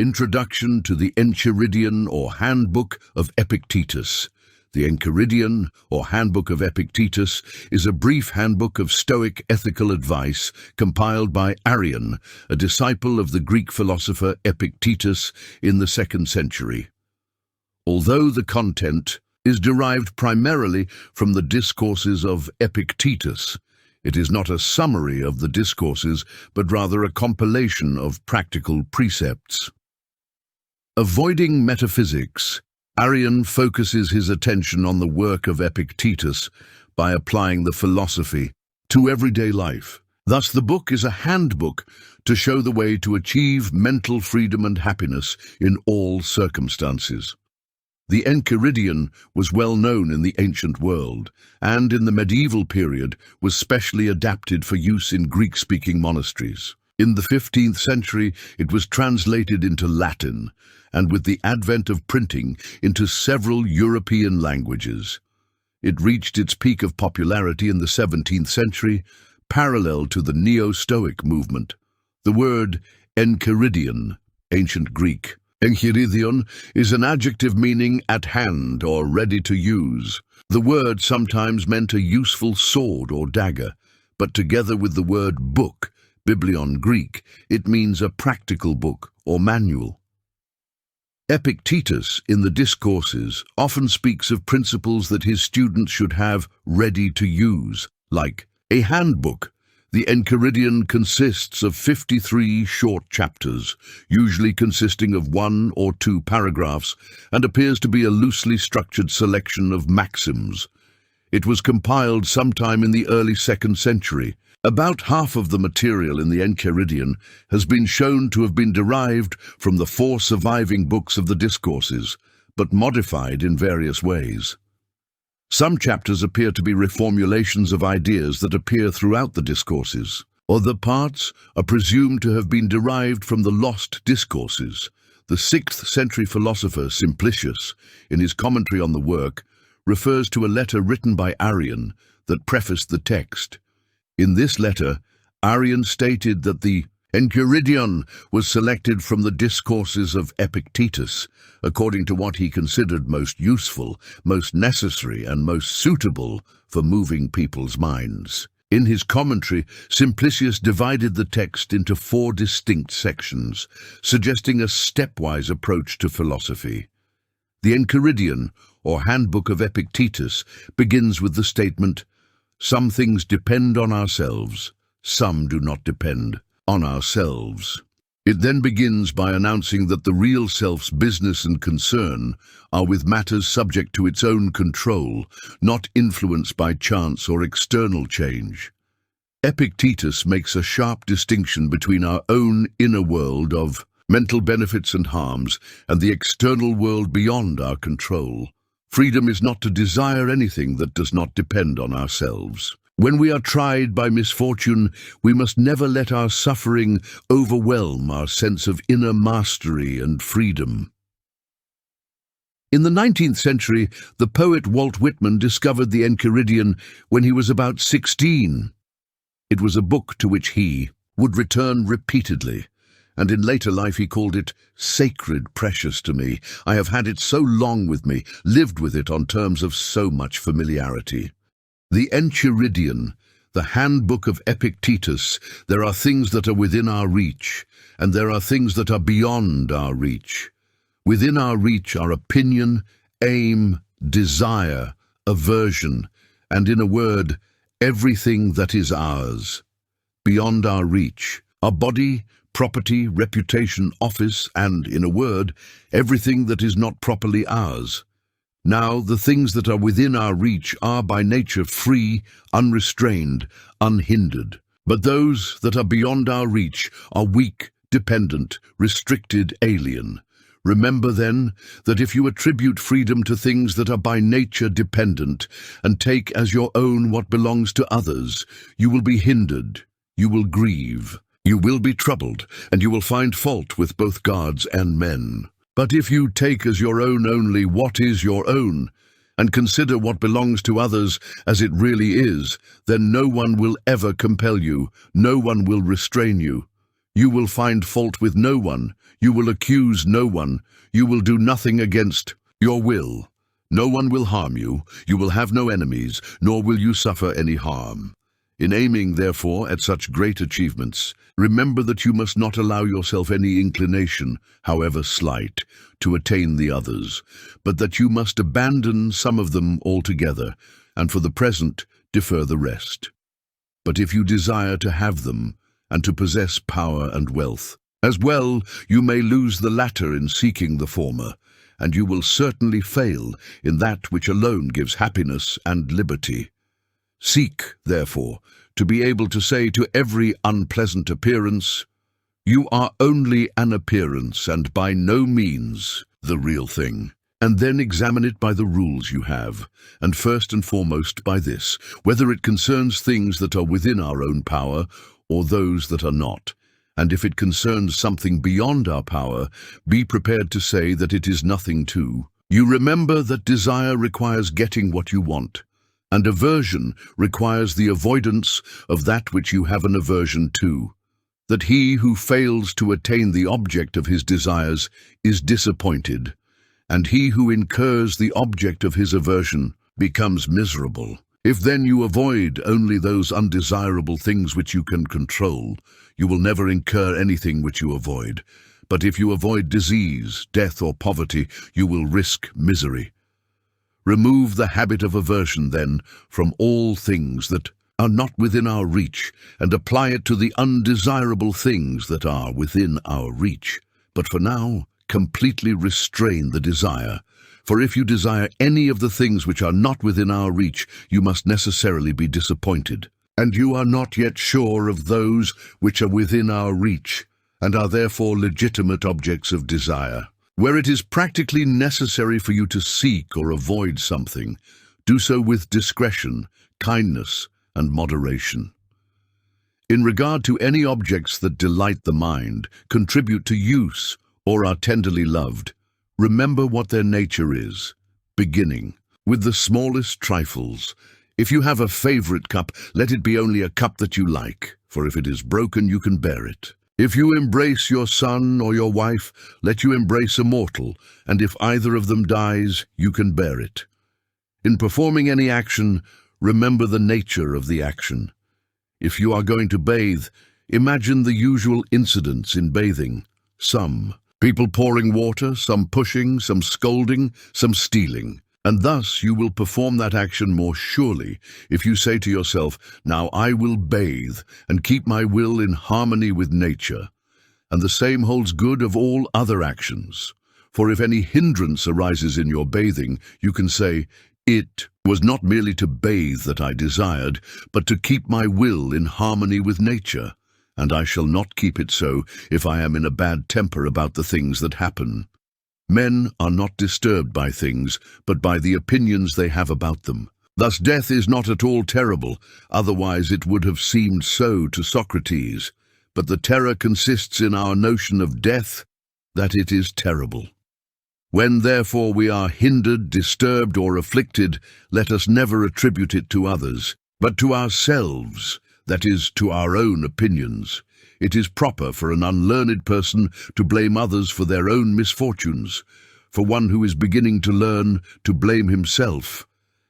Introduction to the Enchiridion or Handbook of Epictetus. The Enchiridion, or Handbook of Epictetus, is a brief handbook of Stoic ethical advice compiled by Arrian, a disciple of the Greek philosopher Epictetus in the 2nd century. Although the content is derived primarily from the Discourses of Epictetus, it is not a summary of the Discourses, but rather a compilation of practical precepts. Avoiding metaphysics, Arrian focuses his attention on the work of Epictetus by applying the philosophy to everyday life. Thus, the book is a handbook to show the way to achieve mental freedom and happiness in all circumstances. The Enchiridion was well known in the ancient world, and in the medieval period was specially adapted for use in Greek-speaking monasteries. In the 15th century, it was translated into Latin, and with the advent of printing, into several European languages. It reached its peak of popularity in the 17th century, parallel to the Neo-Stoic movement. The word Enchiridion, ancient Greek, Enchiridion, is an adjective meaning at hand or ready to use. The word sometimes meant a useful sword or dagger, but together with the word book, biblion Greek, it means a practical book or manual. Epictetus, in the Discourses, often speaks of principles that his students should have ready to use, like a handbook. The Enchiridion consists of 53 short chapters, usually consisting of 1 or 2 paragraphs, and appears to be a loosely structured selection of maxims. It was compiled sometime in the early 2nd century. About half of the material in the Enchiridion has been shown to have been derived from the 4 surviving books of the Discourses, but modified in various ways. Some chapters appear to be reformulations of ideas that appear throughout the Discourses. Other parts are presumed to have been derived from the lost Discourses. The 6th century philosopher Simplicius, in his commentary on the work, refers to a letter written by Arrian that prefaced the text. In this letter, Arrian stated that the Enchiridion was selected from the Discourses of Epictetus, according to what he considered most useful, most necessary, and most suitable for moving people's minds. In his commentary, Simplicius divided the text into 4 distinct sections, suggesting a stepwise approach to philosophy. The Enchiridion, or Handbook of Epictetus, begins with the statement, "Some things depend on ourselves, some do not depend on ourselves." It then begins by announcing that the real self's business and concern are with matters subject to its own control, not influenced by chance or external change. Epictetus makes a sharp distinction between our own inner world of mental benefits and harms and the external world beyond our control. Freedom is not to desire anything that does not depend on ourselves. When we are tried by misfortune, we must never let our suffering overwhelm our sense of inner mastery and freedom. In the 19th century, the poet Walt Whitman discovered the Enchiridion when he was about 16. It was a book to which he would return repeatedly, and in later life he called it sacred, precious to me. I have had it so long with me, lived with it on terms of so much familiarity. The Enchiridion, the Handbook of Epictetus. There are things that are within our reach, and there are things that are beyond our reach. Within our reach are opinion, aim, desire, aversion, and in a word, everything that is ours. Beyond our reach are body, property, reputation, office, and, in a word, everything that is not properly ours. Now, the things that are within our reach are by nature free, unrestrained, unhindered. But those that are beyond our reach are weak, dependent, restricted, alien. Remember, then, that if you attribute freedom to things that are by nature dependent, and take as your own what belongs to others, you will be hindered, you will grieve, you will be troubled, and you will find fault with both gods and men. But if you take as your own only what is your own, and consider what belongs to others as it really is, then no one will ever compel you, no one will restrain you. You will find fault with no one. You will accuse no one. You will do nothing against your will. No one will harm you. You will have no enemies, nor will you suffer any harm. In aiming, therefore, at such great achievements, remember that you must not allow yourself any inclination, however slight, to attain the others, but that you must abandon some of them altogether, and for the present defer the rest. But if you desire to have them, and to possess power and wealth, as well, you may lose the latter in seeking the former, and you will certainly fail in that which alone gives happiness and liberty. Seek, therefore, to be able to say to every unpleasant appearance, "You are only an appearance and by no means the real thing." And then examine it by the rules you have, and first and foremost by this, whether it concerns things that are within our own power or those that are not. And if it concerns something beyond our power, be prepared to say that it is nothing too. You remember that desire requires getting what you want, and aversion requires the avoidance of that which you have an aversion to. That he who fails to attain the object of his desires is disappointed, and he who incurs the object of his aversion becomes miserable. If then you avoid only those undesirable things which you can control, you will never incur anything which you avoid. But if you avoid disease, death, or poverty, you will risk misery. Remove the habit of aversion, then, from all things that are not within our reach, and apply it to the undesirable things that are within our reach. But for now, completely restrain the desire. For if you desire any of the things which are not within our reach, you must necessarily be disappointed. And you are not yet sure of those which are within our reach, and are therefore legitimate objects of desire. Where it is practically necessary for you to seek or avoid something, do so with discretion, kindness, and moderation. In regard to any objects that delight the mind, contribute to use, or are tenderly loved, remember what their nature is, beginning with the smallest trifles. If you have a favorite cup, let it be only a cup that you like, for if it is broken, you can bear it. If you embrace your son or your wife, let you embrace a mortal, and if either of them dies, you can bear it. In performing any action, remember the nature of the action. If you are going to bathe, imagine the usual incidents in bathing. Some people pouring water, some pushing, some scolding, some stealing. And thus you will perform that action more surely if you say to yourself, "Now I will bathe and keep my will in harmony with nature." And the same holds good of all other actions. For if any hindrance arises in your bathing, you can say, "It was not merely to bathe that I desired, but to keep my will in harmony with nature. And I shall not keep it so if I am in a bad temper about the things that happen." Men are not disturbed by things, but by the opinions they have about them. Thus death is not at all terrible, otherwise it would have seemed so to Socrates. But the terror consists in our notion of death, that it is terrible. When therefore we are hindered, disturbed, or afflicted, let us never attribute it to others, but to ourselves, that is, to our own opinions. It is proper for an unlearned person to blame others for their own misfortunes, for one who is beginning to learn to blame himself,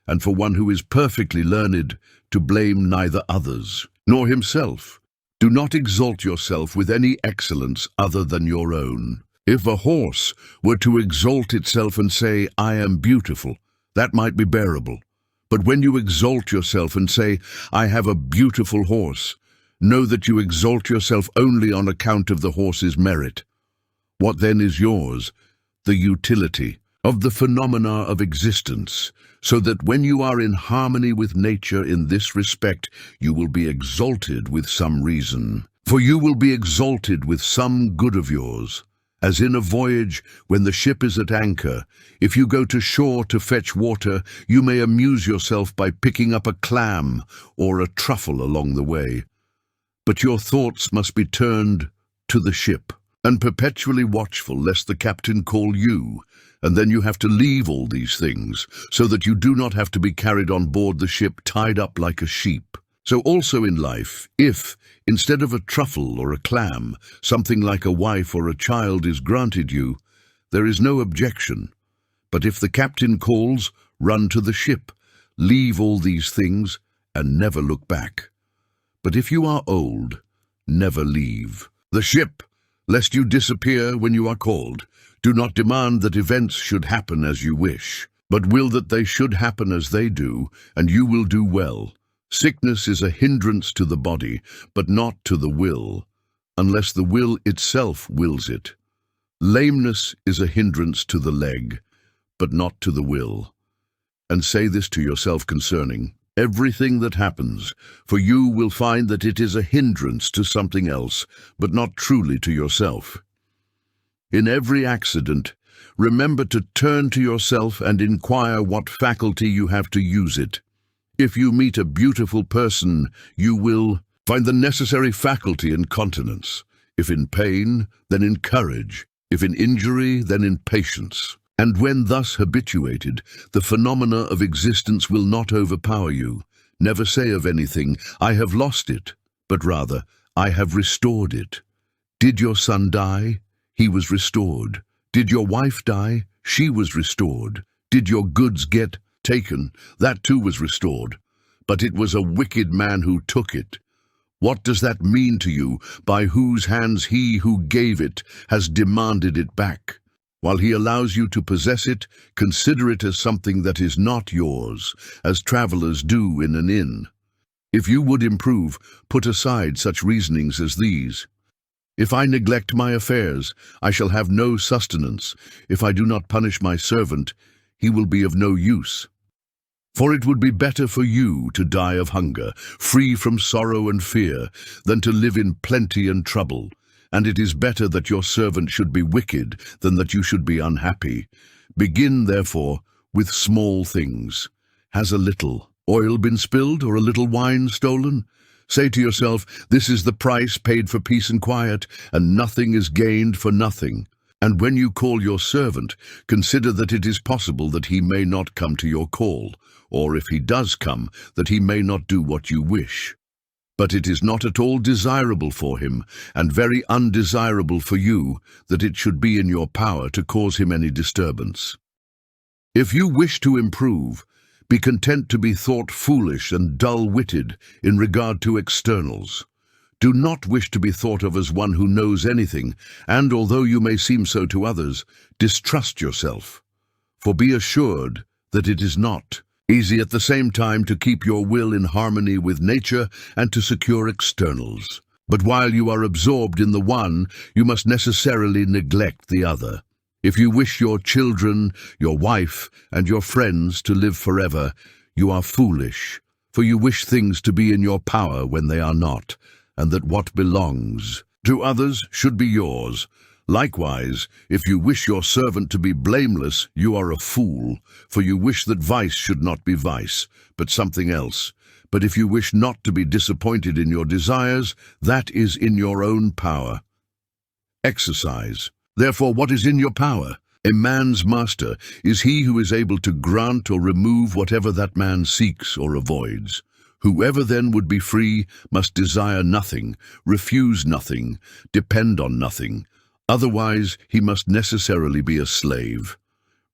and for one who is perfectly learned to blame neither others nor himself. Do not exalt yourself with any excellence other than your own. If a horse were to exalt itself and say, "I am beautiful," that might be bearable. But when you exalt yourself and say, "I have a beautiful horse," know that you exalt yourself only on account of the horse's merit. What then is yours? The utility of the phenomena of existence, so that when you are in harmony with nature in this respect, you will be exalted with some reason. For you will be exalted with some good of yours. As in a voyage, when the ship is at anchor, if you go to shore to fetch water, you may amuse yourself by picking up a clam or a truffle along the way. But your thoughts must be turned to the ship, and perpetually watchful lest the captain call you, and then you have to leave all these things, so that you do not have to be carried on board the ship tied up like a sheep. So also in life, if, instead of a truffle or a clam, something like a wife or a child is granted you, there is no objection. But if the captain calls, run to the ship, leave all these things, and never look back. But if you are old, never leave the ship, lest you disappear when you are called. Do not demand that events should happen as you wish, but will that they should happen as they do, and you will do well. Sickness is a hindrance to the body, but not to the will, unless the will itself wills it. Lameness is a hindrance to the leg, but not to the will. And say this to yourself concerning everything that happens, for you will find that it is a hindrance to something else, but not truly to yourself. In every accident, remember to turn to yourself and inquire what faculty you have to use it. If you meet a beautiful person, you will find the necessary faculty in continence. If in pain, then in courage. If in injury, then in patience. And when thus habituated, the phenomena of existence will not overpower you. Never say of anything, I have lost it, but rather, I have restored it. Did your son die? He was restored. Did your wife die? She was restored. Did your goods get taken? That too was restored. But it was a wicked man who took it. What does that mean to you? By whose hands he who gave it has demanded it back? While he allows you to possess it, consider it as something that is not yours, as travelers do in an inn. If you would improve, put aside such reasonings as these. If I neglect my affairs, I shall have no sustenance. If I do not punish my servant, he will be of no use. For it would be better for you to die of hunger, free from sorrow and fear, than to live in plenty and trouble. And it is better that your servant should be wicked than that you should be unhappy. Begin, therefore, with small things. Has a little oil been spilled or a little wine stolen? Say to yourself, this is the price paid for peace and quiet, and nothing is gained for nothing. And when you call your servant, consider that it is possible that he may not come to your call, or if he does come, that he may not do what you wish. But it is not at all desirable for him, and very undesirable for you, that it should be in your power to cause him any disturbance. If you wish to improve, be content to be thought foolish and dull-witted in regard to externals. Do not wish to be thought of as one who knows anything, and although you may seem so to others, distrust yourself. For be assured that it is not easy at the same time to keep your will in harmony with nature and to secure externals. But while you are absorbed in the one, you must necessarily neglect the other. If you wish your children, your wife, and your friends to live forever, you are foolish, for you wish things to be in your power when they are not, and that what belongs to others should be yours. Likewise, if you wish your servant to be blameless, you are a fool, for you wish that vice should not be vice, but something else. But if you wish not to be disappointed in your desires, that is in your own power. Exercise. Therefore, what is in your power? A man's master is he who is able to grant or remove whatever that man seeks or avoids. Whoever then would be free must desire nothing, refuse nothing, depend on nothing. Otherwise, he must necessarily be a slave.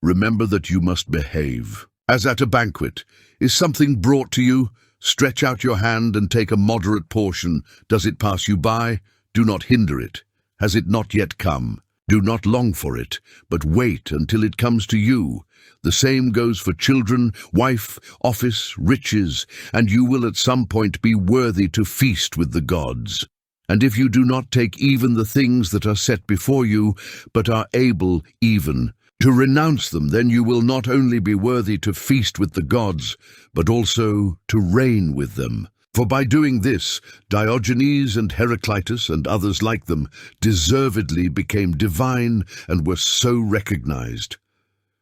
Remember that you must behave. As at a banquet, is something brought to you? Stretch out your hand and take a moderate portion. Does it pass you by? Do not hinder it. Has it not yet come? Do not long for it, but wait until it comes to you. The same goes for children, wife, office, riches, and you will at some point be worthy to feast with the gods. And if you do not take even the things that are set before you, but are able even to renounce them, then you will not only be worthy to feast with the gods, but also to reign with them. For by doing this, Diogenes and Heraclitus and others like them deservedly became divine and were so recognized.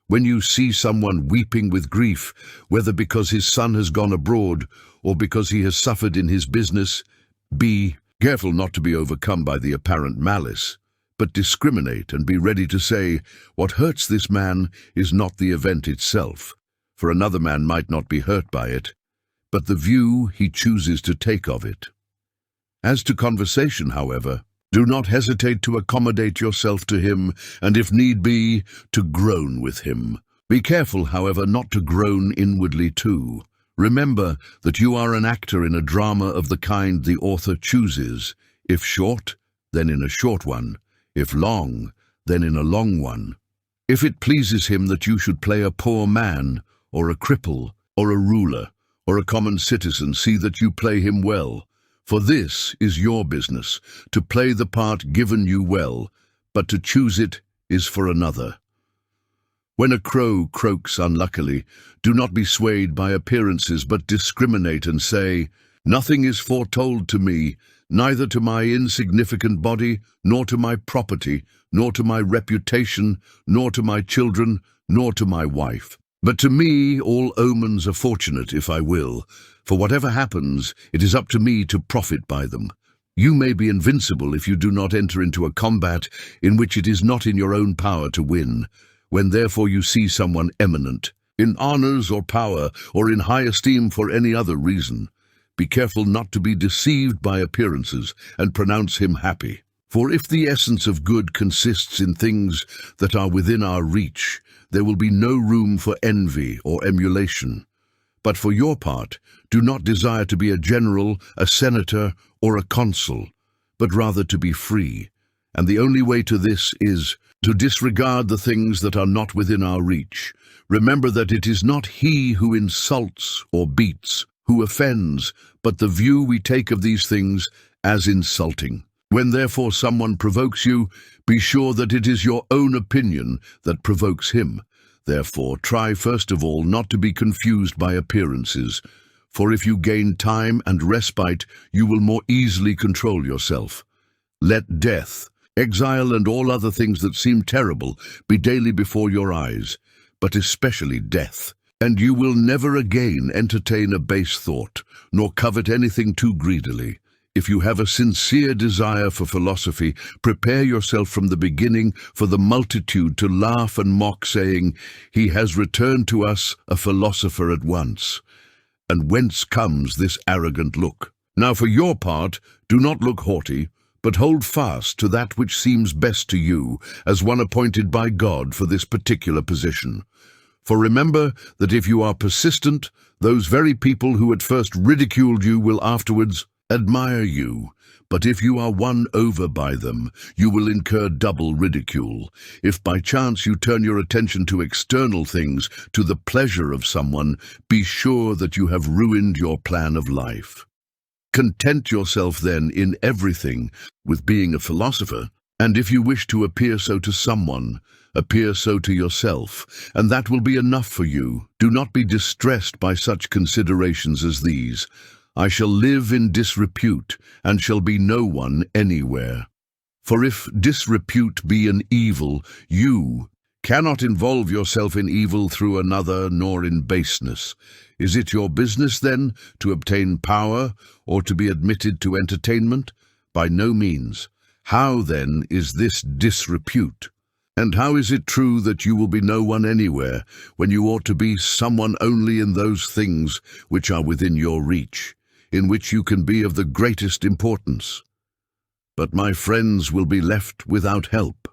When you see someone weeping with grief, whether because his son has gone abroad or because he has suffered in his business, be careful not to be overcome by the apparent malice, but discriminate and be ready to say, what hurts this man is not the event itself, for another man might not be hurt by it, but the view he chooses to take of it. As to conversation, however, do not hesitate to accommodate yourself to him, and if need be, to groan with him. Be careful, however, not to groan inwardly too. Remember that you are an actor in a drama of the kind the author chooses. If short, then in a short one. If long, then in a long one. If it pleases him that you should play a poor man, or a cripple, or a ruler, or a common citizen, see that you play him well. For this is your business, to play the part given you well, but to choose it is for another. When a crow croaks unluckily, do not be swayed by appearances, but discriminate and say, "Nothing is foretold to me, neither to my insignificant body, nor to my property, nor to my reputation, nor to my children, nor to my wife. But to me all omens are fortunate if I will. For whatever happens, it is up to me to profit by them. You may be invincible if you do not enter into a combat in which it is not in your own power to win. When therefore you see someone eminent, in honors or power, or in high esteem for any other reason, be careful not to be deceived by appearances, and pronounce him happy. For if the essence of good consists in things that are within our reach, there will be no room for envy or emulation. But for your part, do not desire to be a general, a senator, or a consul, but rather to be free. And the only way to this is to disregard the things that are not within our reach. Remember that it is not he who insults or beats, who offends, but the view we take of these things as insulting. When therefore someone provokes you, be sure that it is your own opinion that provokes him. Therefore, try first of all not to be confused by appearances, for if you gain time and respite, you will more easily control yourself. Let death, exile, and all other things that seem terrible be daily before your eyes, but especially death. And you will never again entertain a base thought, nor covet anything too greedily. If you have a sincere desire for philosophy, prepare yourself from the beginning for the multitude to laugh and mock, saying, "He has returned to us a philosopher at once. And whence comes this arrogant look? Now for your part, do not look haughty, but hold fast to that which seems best to you, as one appointed by God for this particular position. For remember that if you are persistent, those very people who at first ridiculed you will afterwards admire you. But if you are won over by them, you will incur double ridicule. If by chance you turn your attention to external things, to the pleasure of someone, be sure that you have ruined your plan of life. Content yourself then in everything with being a philosopher, and if you wish to appear so to someone, appear so to yourself, and that will be enough for you. Do not be distressed by such considerations as these. I shall live in disrepute, and shall be no one anywhere. For if disrepute be an evil, you cannot involve yourself in evil through another, nor in baseness. Is it your business, then, to obtain power, or to be admitted to entertainment? By no means. How, then, is this disrepute? And how is it true that you will be no one anywhere, when you ought to be someone only in those things which are within your reach, in which you can be of the greatest importance? But my friends will be left without help.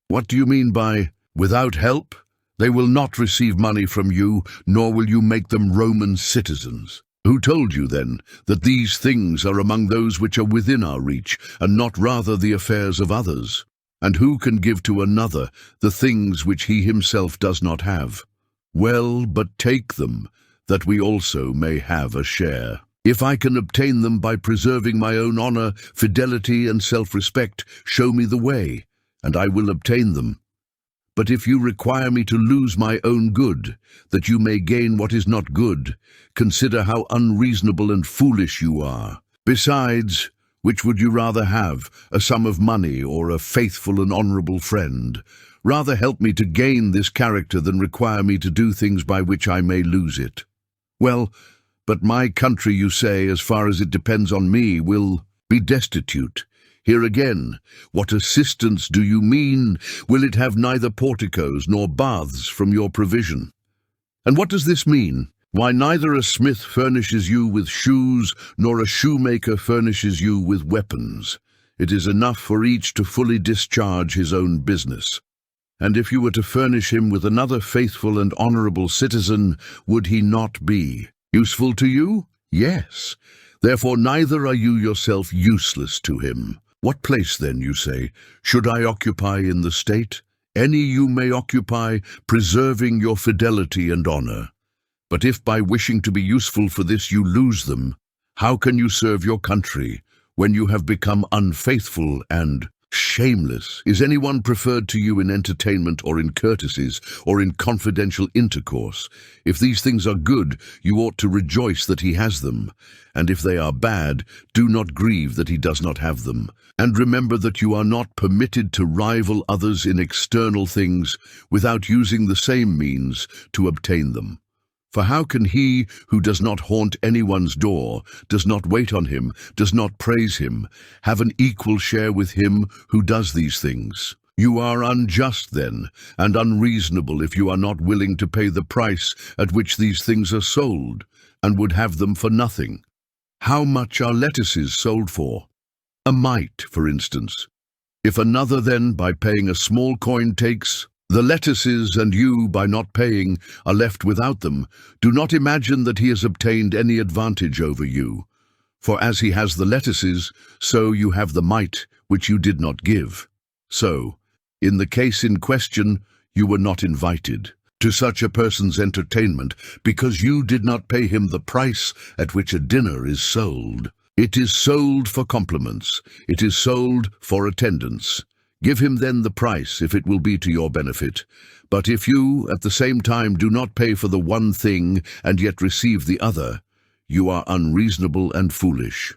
What do you mean by without help? They will not receive money from you, nor will you make them Roman citizens. Who told you, then, that these things are among those which are within our reach, and not rather the affairs of others? And who can give to another the things which he himself does not have? Well, but take them, that we also may have a share. If I can obtain them by preserving my own honor, fidelity, and self-respect, show me the way, and I will obtain them. But if you require me to lose my own good, that you may gain what is not good, consider how unreasonable and foolish you are. Besides, which would you rather have, a sum of money or a faithful and honorable friend? Rather help me to gain this character than require me to do things by which I may lose it. Well, but my country, you say, as far as it depends on me, will be destitute. Here again, what assistance do you mean? Will it have neither porticos nor baths from your provision? And what does this mean? Why, neither a smith furnishes you with shoes, nor a shoemaker furnishes you with weapons. It is enough for each to fully discharge his own business. And if you were to furnish him with another faithful and honorable citizen, would he not be useful to you? Yes. Therefore neither are you yourself useless to him. What place, then, you say, should I occupy in the state? Any you may occupy, preserving your fidelity and honor. But if by wishing to be useful for this you lose them, how can you serve your country when you have become unfaithful and shameless? Is anyone preferred to you in entertainment or in courtesies or in confidential intercourse? If these things are good, you ought to rejoice that he has them. And if they are bad, do not grieve that he does not have them. And remember that you are not permitted to rival others in external things without using the same means to obtain them. For how can he who does not haunt anyone's door, does not wait on him, does not praise him, have an equal share with him who does these things? You are unjust then, and unreasonable if you are not willing to pay the price at which these things are sold, and would have them for nothing. How much are lettuces sold for? A mite, for instance. If another then, by paying a small coin, takes the lettuces, and you, by not paying, are left without them, do not imagine that he has obtained any advantage over you. For as he has the lettuces, so you have the mite which you did not give. So, in the case in question, you were not invited to such a person's entertainment, because you did not pay him the price at which a dinner is sold. It is sold for compliments. It is sold for attendance. Give him then the price, if it will be to your benefit. But if you, at the same time, do not pay for the one thing, and yet receive the other, you are unreasonable and foolish.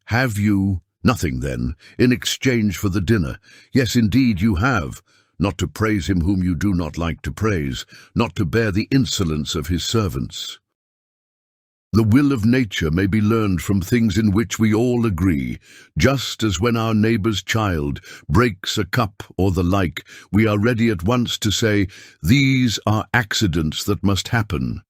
Have you nothing, then, in exchange for the dinner? Yes, indeed, you have. Not to praise him whom you do not like to praise, not to bear the insolence of his servants. The will of nature may be learned from things in which we all agree, just as when our neighbour's child breaks a cup or the like, we are ready at once to say, "These are accidents that must happen."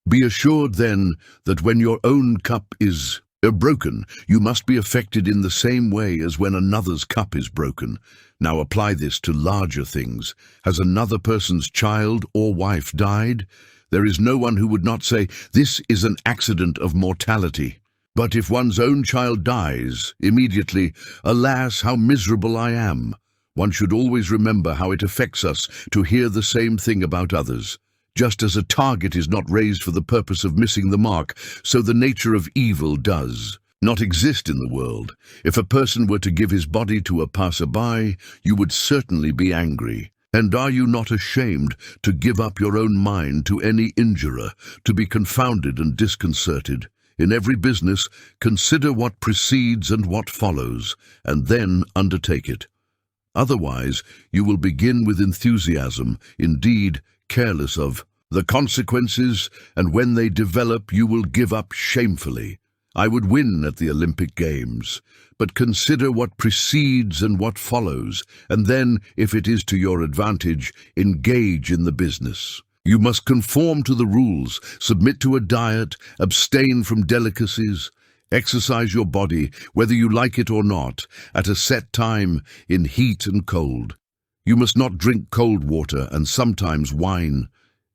Be assured, then, that when your own cup is broken, you must be affected in the same way as when another's cup is broken. Now apply this to larger things. Has another person's child or wife died? There is no one who would not say, "This is an accident of mortality." But if one's own child dies, immediately, "Alas, how miserable I am." One should always remember how it affects us to hear the same thing about others. Just as a target is not raised for the purpose of missing the mark, so the nature of evil does not exist in the world. If a person were to give his body to a passer-by, you would certainly be angry. And are you not ashamed to give up your own mind to any injurer, to be confounded and disconcerted? In every business, consider what precedes and what follows, and then undertake it. Otherwise, you will begin with enthusiasm, indeed, careless of the consequences, and when they develop, you will give up shamefully. I would win at the Olympic Games, but consider what precedes and what follows, and then, if it is to your advantage, engage in the business. You must conform to the rules, submit to a diet, abstain from delicacies, exercise your body, whether you like it or not, at a set time, in heat and cold. You must not drink cold water and sometimes wine.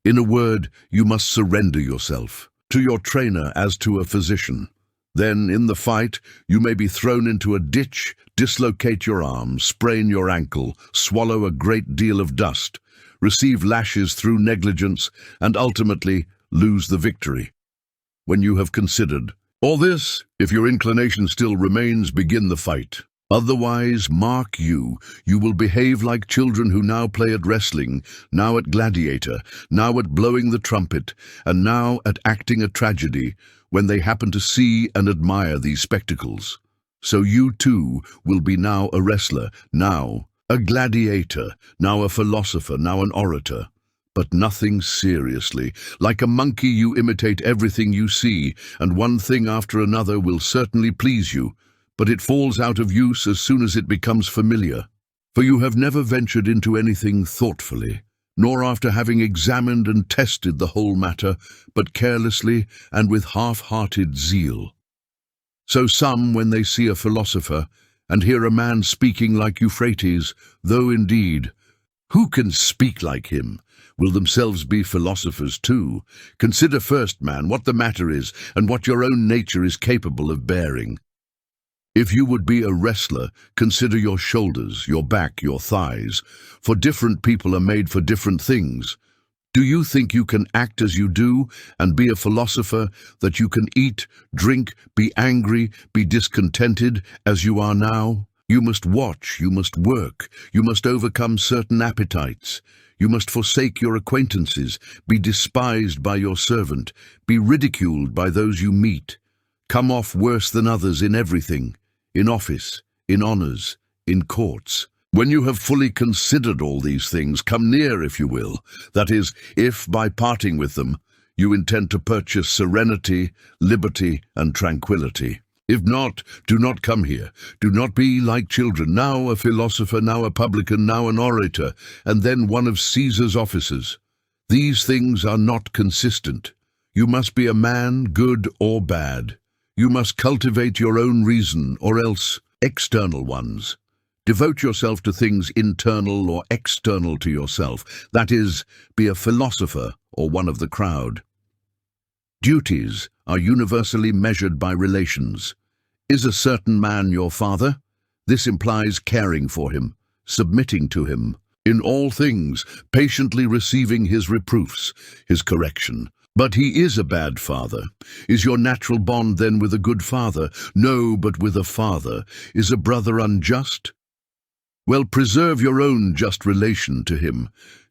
In a word, you must surrender yourself to your trainer as to a physician. Then, in the fight, you may be thrown into a ditch, dislocate your arm, sprain your ankle, swallow a great deal of dust, receive lashes through negligence, and ultimately lose the victory. When you have considered all this, if your inclination still remains, begin the fight. Otherwise, mark you will behave like children who now play at wrestling, now at gladiator, now at blowing the trumpet, and now at acting a tragedy, when they happen to see and admire these spectacles. So you too will be now a wrestler, now a gladiator, now a philosopher, now an orator. But nothing seriously. Like a monkey you imitate everything you see, and one thing after another will certainly please you, but it falls out of use as soon as it becomes familiar. For you have never ventured into anything thoughtfully, nor after having examined and tested the whole matter, but carelessly and with half-hearted zeal. So some, when they see a philosopher, and hear a man speaking like Euphrates, though indeed, who can speak like him, will themselves be philosophers too. Consider first, man, what the matter is, and what your own nature is capable of bearing. If you would be a wrestler, consider your shoulders, your back, your thighs, for different people are made for different things. Do you think you can act as you do and be a philosopher, that you can eat, drink, be angry, be discontented as you are now? You must watch, you must work, you must overcome certain appetites. You must forsake your acquaintances, be despised by your servant, be ridiculed by those you meet. Come off worse than others in everything, in office, in honors, in courts. When you have fully considered all these things, come near, if you will. That is, if by parting with them, you intend to purchase serenity, liberty, and tranquility. If not, do not come here. Do not be like children, now a philosopher, now a publican, now an orator, and then one of Caesar's officers. These things are not consistent. You must be a man, good or bad. You must cultivate your own reason, or else external ones. Devote yourself to things internal or external to yourself. That is, be a philosopher or one of the crowd. Duties are universally measured by relations. Is a certain man your father? This implies caring for him, submitting to him, in all things, patiently receiving his reproofs, his correction. But he is a bad father. Is your natural bond then with a good father? No, but with a father. Is a brother unjust? Well, preserve your own just relation to him.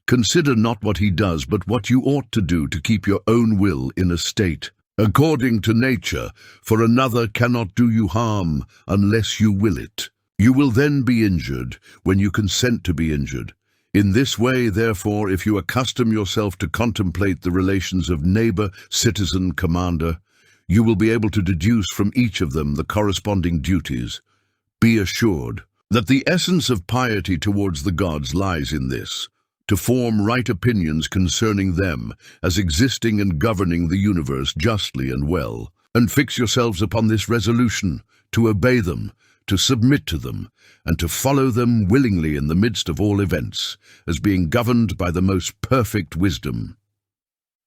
Consider not what he does, but what you ought to do to keep your own will in a state according to nature, for another cannot do you harm unless you will it. You will then be injured when you consent to be injured. In this way, therefore, if you accustom yourself to contemplate the relations of neighbor, citizen, commander, you will be able to deduce from each of them the corresponding duties. Be assured that the essence of piety towards the gods lies in this: to form right opinions concerning them as existing and governing the universe justly and well, and fix yourselves upon this resolution, to obey them, to submit to them, and to follow them willingly in the midst of all events, as being governed by the most perfect wisdom.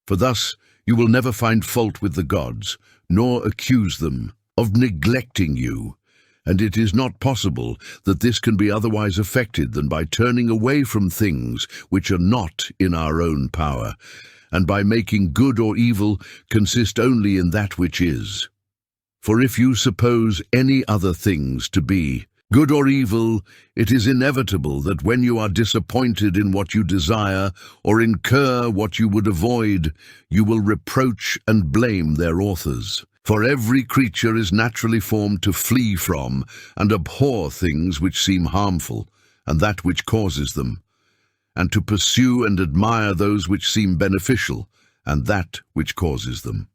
For thus you will never find fault with the gods, nor accuse them of neglecting you. And it is not possible that this can be otherwise effected than by turning away from things which are not in our own power, and by making good or evil consist only in that which is. For if you suppose any other things to be good or evil, it is inevitable that when you are disappointed in what you desire, or incur what you would avoid, you will reproach and blame their authors. For every creature is naturally formed to flee from and abhor things which seem harmful, and that which causes them, and to pursue and admire those which seem beneficial, and that which causes them.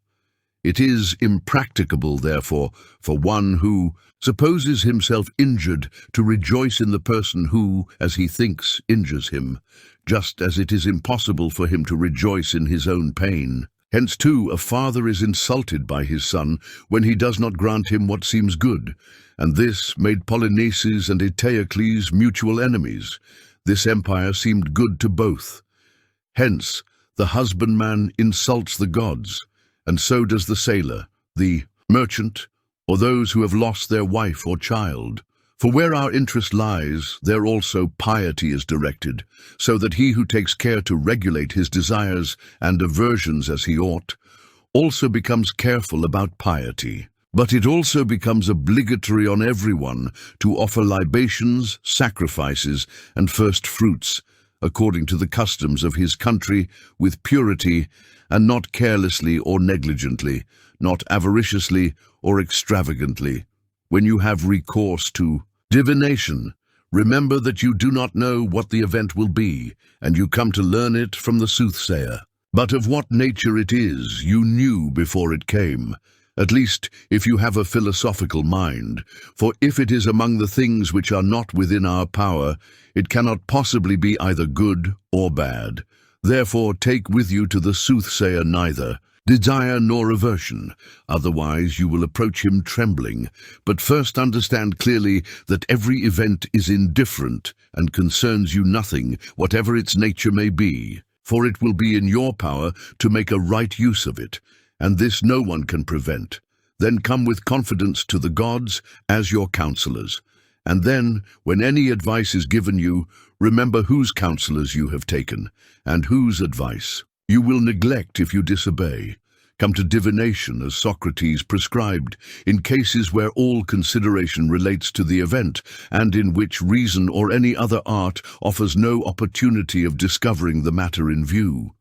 It is impracticable, therefore, for one who supposes himself injured to rejoice in the person who, as he thinks, injures him, just as it is impossible for him to rejoice in his own pain. Hence, too, a father is insulted by his son when he does not grant him what seems good, and this made Polynices and Eteocles mutual enemies. This empire seemed good to both. Hence, the husbandman insults the gods, and so does the sailor, the merchant, or those who have lost their wife or child. For where our interest lies, there also piety is directed, so that he who takes care to regulate his desires and aversions as he ought, also becomes careful about piety. But it also becomes obligatory on everyone to offer libations, sacrifices, and first fruits, according to the customs of his country, with purity, and not carelessly or negligently, not avariciously or extravagantly. When you have recourse to divination, remember that you do not know what the event will be, and you come to learn it from the soothsayer. But of what nature it is you knew before it came, at least if you have a philosophical mind, for if it is among the things which are not within our power, it cannot possibly be either good or bad. Therefore take with you to the soothsayer neither desire nor aversion, otherwise you will approach him trembling. But first understand clearly that every event is indifferent and concerns you nothing, whatever its nature may be, for it will be in your power to make a right use of it, and this no one can prevent. Then come with confidence to the gods as your counselors. And then, when any advice is given you, remember whose counselors you have taken, and whose advice you will neglect if you disobey. Come to divination as Socrates prescribed, in cases where all consideration relates to the event, and in which reason or any other art offers no opportunity of discovering the matter in view.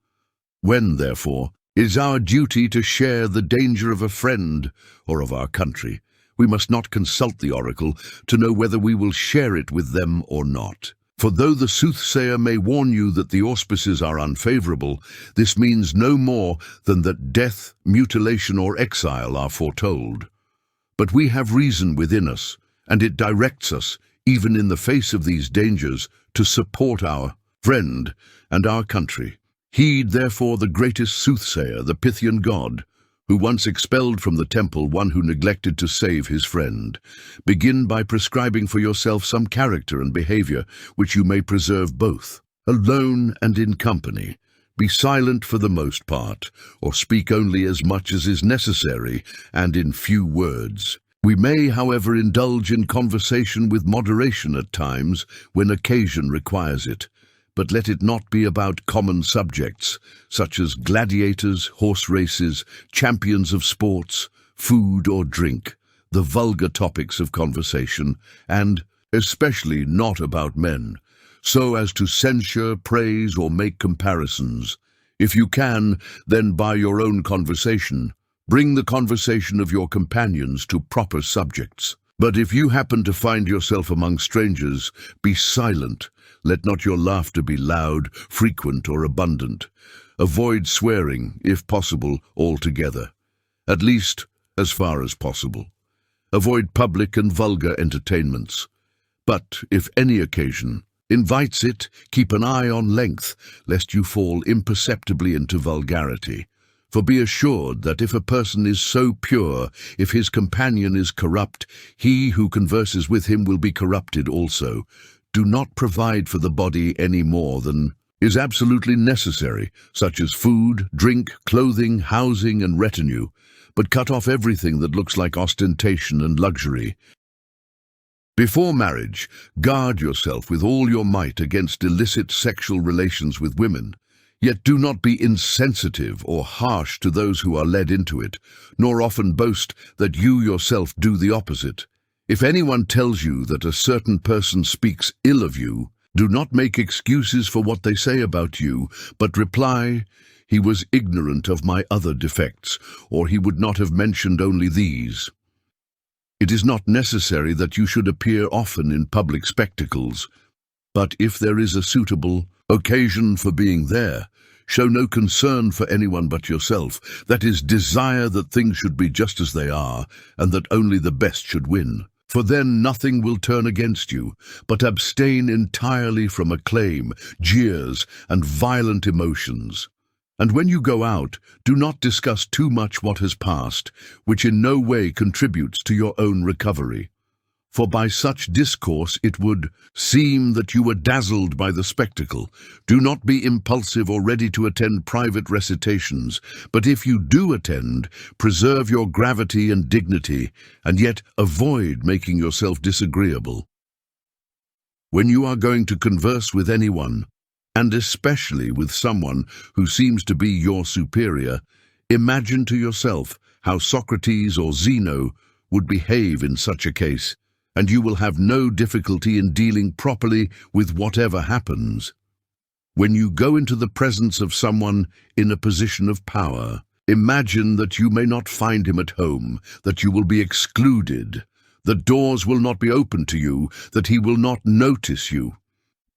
When, therefore, it is our duty to share the danger of a friend or of our country, we must not consult the oracle to know whether we will share it with them or not. For though the soothsayer may warn you that the auspices are unfavorable, this means no more than that death, mutilation, or exile are foretold. But we have reason within us, and it directs us, even in the face of these dangers, to support our friend and our country. Heed, therefore, the greatest soothsayer, the Pythian god, who once expelled from the temple one who neglected to save his friend. Begin by prescribing for yourself some character and behavior which you may preserve both, alone and in company. Be silent for the most part, or speak only as much as is necessary, and in few words. We may, however, indulge in conversation with moderation at times when occasion requires it, but let it not be about common subjects, such as gladiators, horse races, champions of sports, food or drink, the vulgar topics of conversation, and especially not about men, so as to censure, praise, or make comparisons. If you can, then by your own conversation, bring the conversation of your companions to proper subjects. But if you happen to find yourself among strangers, be silent. Let not your laughter be loud, frequent, or abundant. Avoid swearing, if possible, altogether, at least as far as possible. Avoid public and vulgar entertainments. But if any occasion invites it, keep an eye on length, lest you fall imperceptibly into vulgarity. For be assured that if a person is so pure, if his companion is corrupt, he who converses with him will be corrupted also. Do not provide for the body any more than is absolutely necessary, such as food, drink, clothing, housing, and retinue, but cut off everything that looks like ostentation and luxury. Before marriage, guard yourself with all your might against illicit sexual relations with women. Yet do not be insensitive or harsh to those who are led into it, nor often boast that you yourself do the opposite. If anyone tells you that a certain person speaks ill of you, do not make excuses for what they say about you, but reply, "He was ignorant of my other defects, or he would not have mentioned only these." It is not necessary that you should appear often in public spectacles, but if there is a suitable occasion for being there, show no concern for anyone but yourself, that is, desire that things should be just as they are, and that only the best should win. For then nothing will turn against you, but abstain entirely from acclaim, jeers, and violent emotions. And when you go out, do not discuss too much what has passed, which in no way contributes to your own recovery. For by such discourse it would seem that you were dazzled by the spectacle. Do not be impulsive or ready to attend private recitations, but if you do attend, preserve your gravity and dignity, and yet avoid making yourself disagreeable. When you are going to converse with anyone, and especially with someone who seems to be your superior, imagine to yourself how Socrates or Zeno would behave in such a case, and you will have no difficulty in dealing properly with whatever happens. When you go into the presence of someone in a position of power, imagine that you may not find him at home, that you will be excluded, that doors will not be open to you, that he will not notice you.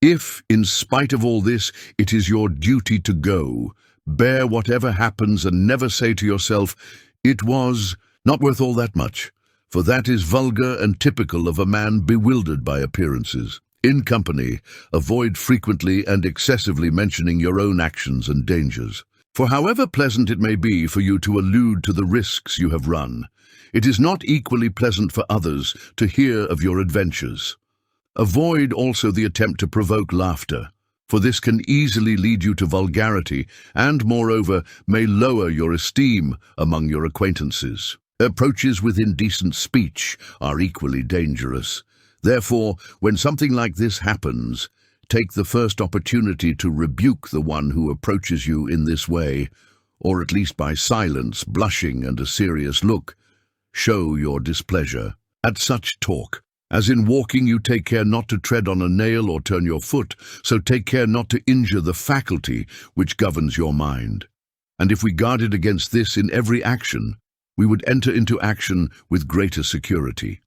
If, in spite of all this, it is your duty to go, bear whatever happens and never say to yourself, "It was Not worth all that much, for that is vulgar and typical of a man bewildered by appearances. In company, avoid frequently and excessively mentioning your own actions and dangers. For however pleasant it may be for you to allude to the risks you have run, it is not equally pleasant for others to hear of your adventures. Avoid also the attempt to provoke laughter, for this can easily lead you to vulgarity and, moreover, may lower your esteem among your acquaintances. Approaches with indecent speech are equally dangerous. Therefore, when something like this happens, take the first opportunity to rebuke the one who approaches you in this way, or at least by silence, blushing, and a serious look, show your displeasure. At such talk, as in walking you take care not to tread on a nail or turn your foot, so take care not to injure the faculty which governs your mind. And if we guarded against this in every action, we would enter into action with greater security.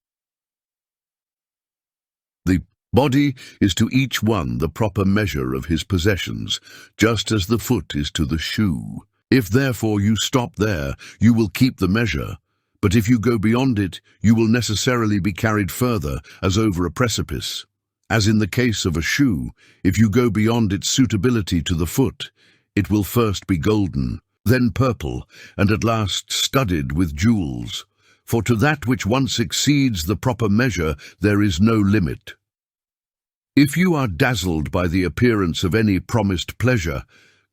The body is to each one the proper measure of his possessions, just as the foot is to the shoe. If therefore you stop there, you will keep the measure, but if you go beyond it, you will necessarily be carried further, as over a precipice. As in the case of a shoe, if you go beyond its suitability to the foot, it will first be golden, then purple, and at last studded with jewels. For to that which once exceeds the proper measure there is no limit. If you are dazzled by the appearance of any promised pleasure,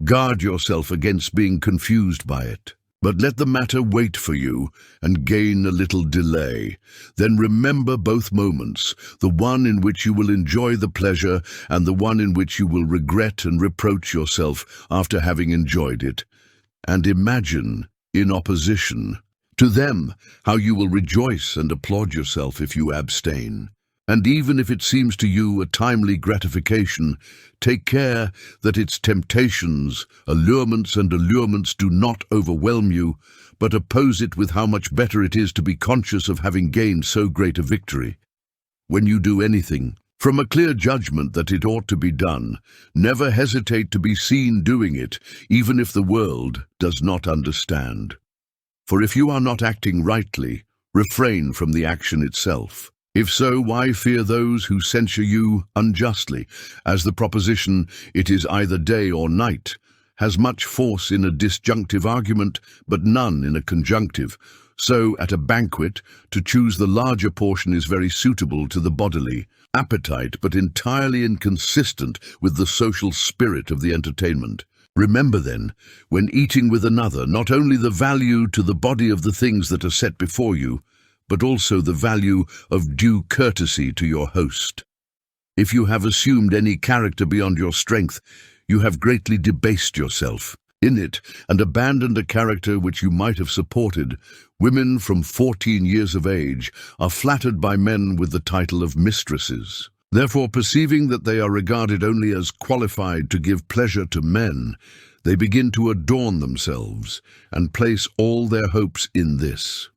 guard yourself against being confused by it. But let the matter wait for you and gain a little delay. Then remember both moments, the one in which you will enjoy the pleasure and the one in which you will regret and reproach yourself after having enjoyed it. And imagine, in opposition to them, how you will rejoice and applaud yourself if you abstain. And even if it seems to you a timely gratification, take care that its temptations, allurements do not overwhelm you, but oppose it with how much better it is to be conscious of having gained so great a victory. When you do anything, from a clear judgment that it ought to be done, never hesitate to be seen doing it, even if the world does not understand. For if you are not acting rightly, refrain from the action itself. If so, why fear those who censure you unjustly, as the proposition, "it is either day or night," has much force in a disjunctive argument, but none in a conjunctive. So, at a banquet, to choose the larger portion is very suitable to the bodily appetite, but entirely inconsistent with the social spirit of the entertainment. Remember then, when eating with another, not only the value to the body of the things that are set before you, but also the value of due courtesy to your host. If you have assumed any character beyond your strength, you have greatly debased yourself in it and abandoned a character which you might have supported. Women from 14 years of age are flattered by men with the title of mistresses. Therefore, perceiving that they are regarded only as qualified to give pleasure to men, they begin to adorn themselves and place all their hopes in this.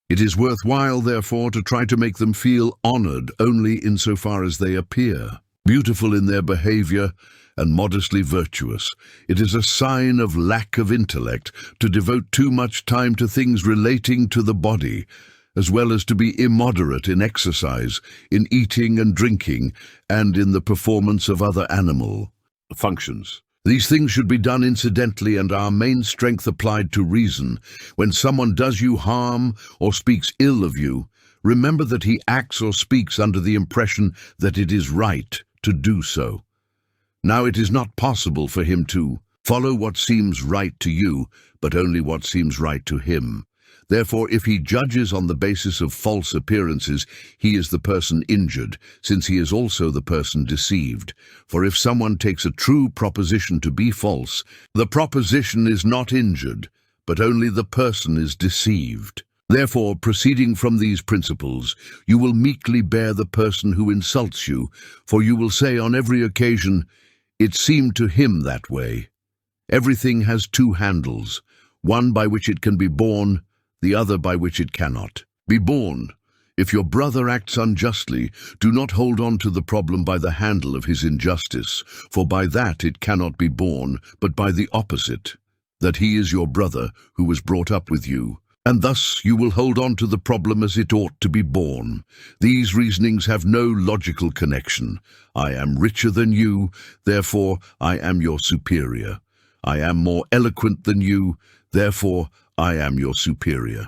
It is worthwhile, therefore, to try to make them feel honored only insofar as they appear beautiful in their behavior and modestly virtuous. It is a sign of lack of intellect to devote too much time to things relating to the body, as well as to be immoderate in exercise, in eating and drinking, and in the performance of other animal functions. These things should be done incidentally and our main strength applied to reason. When someone does you harm or speaks ill of you, remember that he acts or speaks under the impression that it is right to do so. Now it is not possible for him to follow what seems right to you, but only what seems right to him. Therefore, if he judges on the basis of false appearances, he is the person injured, since he is also the person deceived. For if someone takes a true proposition to be false, the proposition is not injured, but only the person is deceived. Therefore, proceeding from these principles, you will meekly bear the person who insults you, for you will say on every occasion, "It seemed to him that way." Everything has two handles, one by which it can be borne, the other by which it cannot be borne. If your brother acts unjustly, do not hold on to the problem by the handle of his injustice, for by that it cannot be borne, but by the opposite, that he is your brother who was brought up with you, and thus you will hold on to the problem as it ought to be borne. These reasonings have no logical connection. I am richer than you, therefore I am your superior. I am more eloquent than you, therefore I am your superior.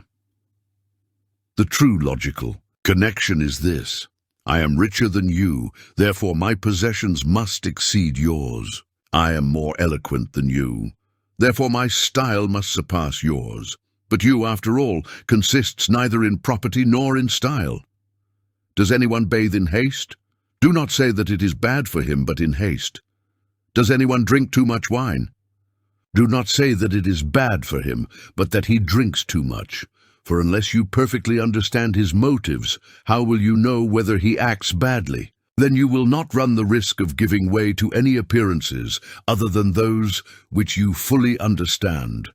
The true logical connection is this: I am richer than you, therefore my possessions must exceed yours. I am more eloquent than you, therefore my style must surpass yours. But you, after all, consists neither in property nor in style. Does anyone bathe in haste? Do not say that it is bad for him, but in haste. Does anyone drink too much wine? Do not say that it is bad for him, but that he drinks too much. For unless you perfectly understand his motives, how will you know whether he acts badly? Then you will not run the risk of giving way to any appearances other than those which you fully understand.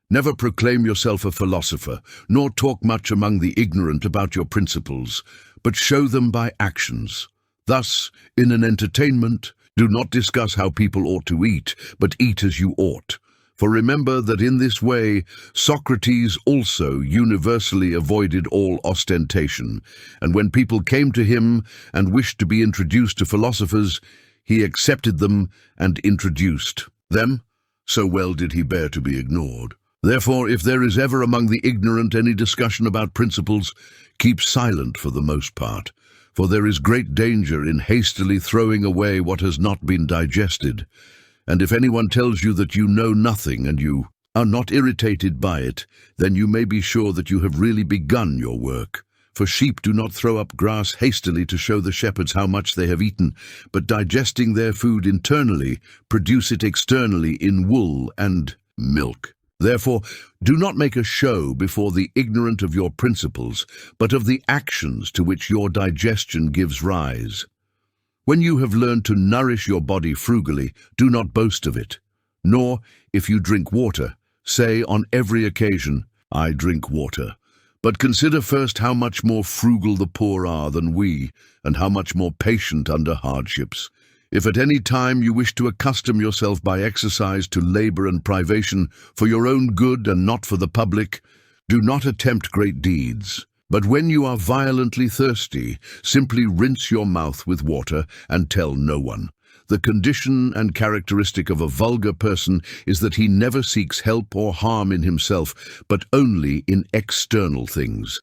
Never proclaim yourself a philosopher, nor talk much among the ignorant about your principles, but show them by actions. Thus, in an entertainment, do not discuss how people ought to eat, but eat as you ought. For remember that in this way Socrates also universally avoided all ostentation, and when people came to him and wished to be introduced to philosophers, he accepted them and introduced them. So well did he bear to be ignored. Therefore, if there is ever among the ignorant any discussion about principles, keep silent for the most part, for there is great danger in hastily throwing away what has not been digested. And if anyone tells you that you know nothing and you are not irritated by it, then you may be sure that you have really begun your work. For sheep do not throw up grass hastily to show the shepherds how much they have eaten, but digesting their food internally, produce it externally in wool and milk. Therefore, do not make a show before the ignorant of your principles, but of the actions to which your digestion gives rise. When you have learned to nourish your body frugally, do not boast of it. Nor, if you drink water, say on every occasion, I drink water. But consider first how much more frugal the poor are than we, and how much more patient under hardships. If at any time you wish to accustom yourself by exercise to labor and privation for your own good and not for the public, do not attempt great deeds. But when you are violently thirsty, simply rinse your mouth with water and tell no one. The condition and characteristic of a vulgar person is that he never seeks help or harm in himself, but only in external things.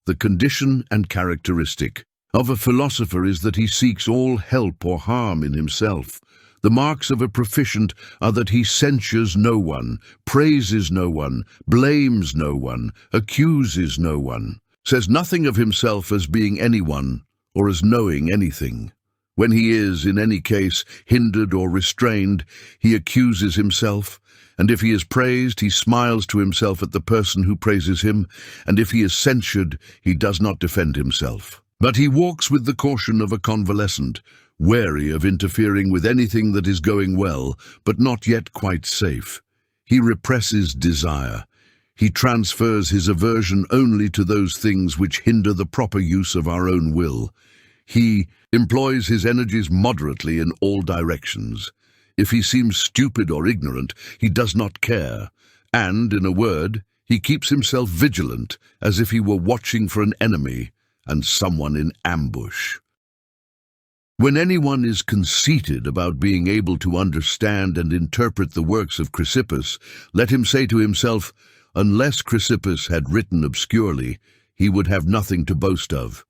The condition and characteristic of a philosopher is that he seeks all help or harm in himself. The marks of a proficient are that he censures no one, praises no one, blames no one, accuses no one, says nothing of himself as being anyone or as knowing anything. When he is, in any case, hindered or restrained, he accuses himself, and if he is praised, he smiles to himself at the person who praises him, and if he is censured, he does not defend himself. But he walks with the caution of a convalescent, wary of interfering with anything that is going well, but not yet quite safe. He represses desire. He transfers his aversion only to those things which hinder the proper use of our own will. He employs his energies moderately in all directions. If he seems stupid or ignorant, he does not care, and, in a word, he keeps himself vigilant, as if he were watching for an enemy and someone in ambush. When anyone is conceited about being able to understand and interpret the works of Chrysippus, let him say to himself, unless Chrysippus had written obscurely, he would have nothing to boast of.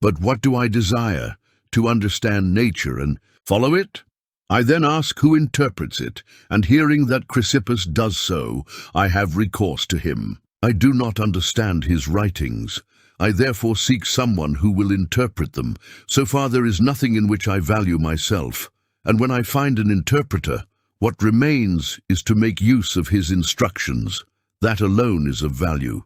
But what do I desire? To understand nature and follow it? I then ask who interprets it, and hearing that Chrysippus does so, I have recourse to him. I do not understand his writings. I therefore seek someone who will interpret them. So far there is nothing in which I value myself, and when I find an interpreter, what remains is to make use of his instructions. That alone is of value.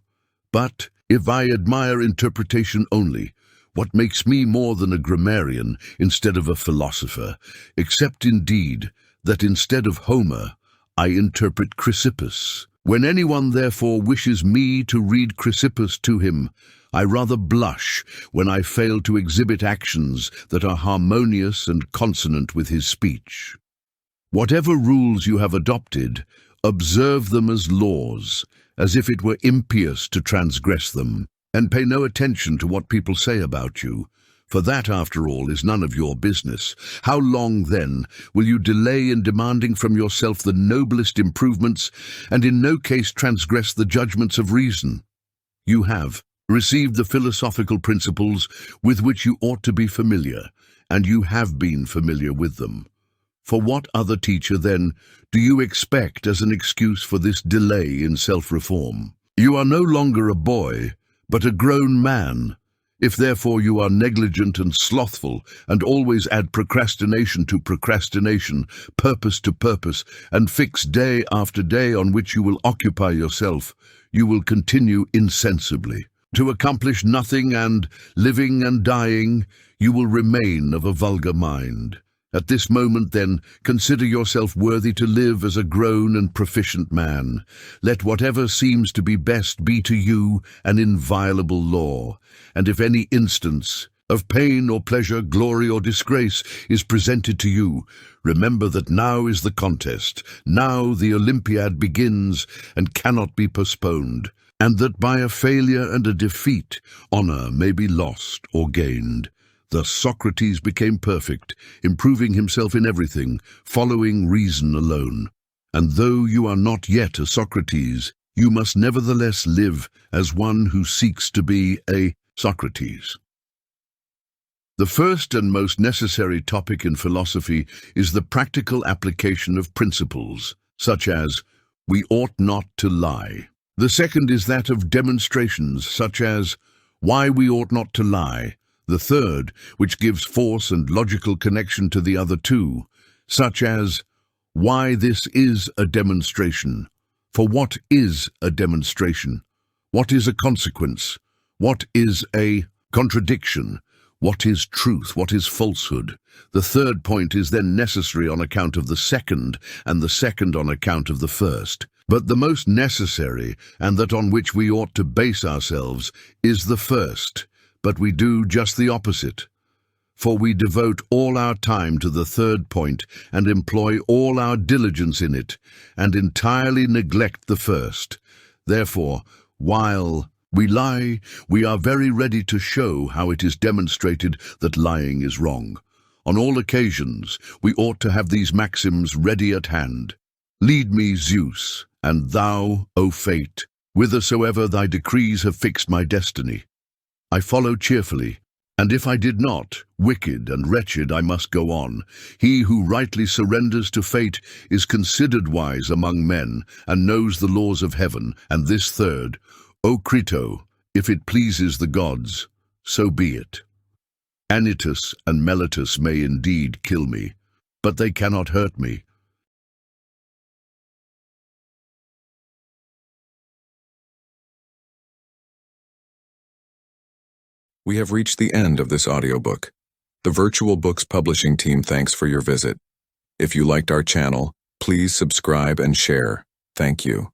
But if I admire interpretation only, what makes me more than a grammarian instead of a philosopher, except indeed that instead of Homer, I interpret Chrysippus? When anyone therefore wishes me to read Chrysippus to him, I rather blush when I fail to exhibit actions that are harmonious and consonant with his Whatever rules you have adopted, observe them as laws, as if it were impious to transgress them, and pay no attention to what people say about you, for that, after all, is none of your business. How long, then, will you delay in demanding from yourself the noblest improvements, and in no case transgress the judgments of reason? You have received the philosophical principles with which you ought to be familiar, and you have been familiar with them. For what other teacher, then, do you expect as an excuse for this delay in self-reform? You are no longer a boy, but a grown man. If therefore you are negligent and slothful, and always add procrastination to procrastination, purpose to purpose, and fix day after day on which you will occupy yourself, you will continue insensibly to accomplish nothing, and, living and dying, you will remain of a vulgar mind. At this moment, then, consider yourself worthy to live as a grown and proficient man. Let whatever seems to be best be to you an inviolable law, and if any instance of pain or pleasure, glory or disgrace is presented to you, remember that now is the contest, now the Olympiad begins and cannot be postponed, and that by a failure and a defeat, honor may be lost or gained. Thus Socrates became perfect, improving himself in everything, following reason alone. And though you are not yet a Socrates, you must nevertheless live as one who seeks to be a Socrates. The first and most necessary topic in philosophy is the practical application of principles, such as, we ought not to lie. The second is that of demonstrations, such as, why we ought not to lie. The third, which gives force and logical connection to the other two, such as, why this is a demonstration. For what is a demonstration? What is a consequence? What is a contradiction? What is truth? What is falsehood? The third point is then necessary on account of the second, and the second on account of the first. But the most necessary, and that on which we ought to base ourselves, is the first. But we do just the opposite. For we devote all our time to the third point, and employ all our diligence in it, and entirely neglect the first. Therefore, while we lie, we are very ready to show how it is demonstrated that lying is wrong. On all occasions, we ought to have these maxims ready at hand. Lead me, Zeus, and thou, O fate, whithersoever thy decrees have fixed my destiny. I follow cheerfully, and if I did not, wicked and wretched I must go on. He who rightly surrenders to fate is considered wise among men, and knows the laws of heaven. And this third, O Crito, if it pleases the gods, so be it. Anytus and Meletus may indeed kill me, but they cannot hurt me. We have reached the end of this audiobook. The Virtual Books publishing team thanks for your visit. If you liked our channel, please subscribe and share. Thank you.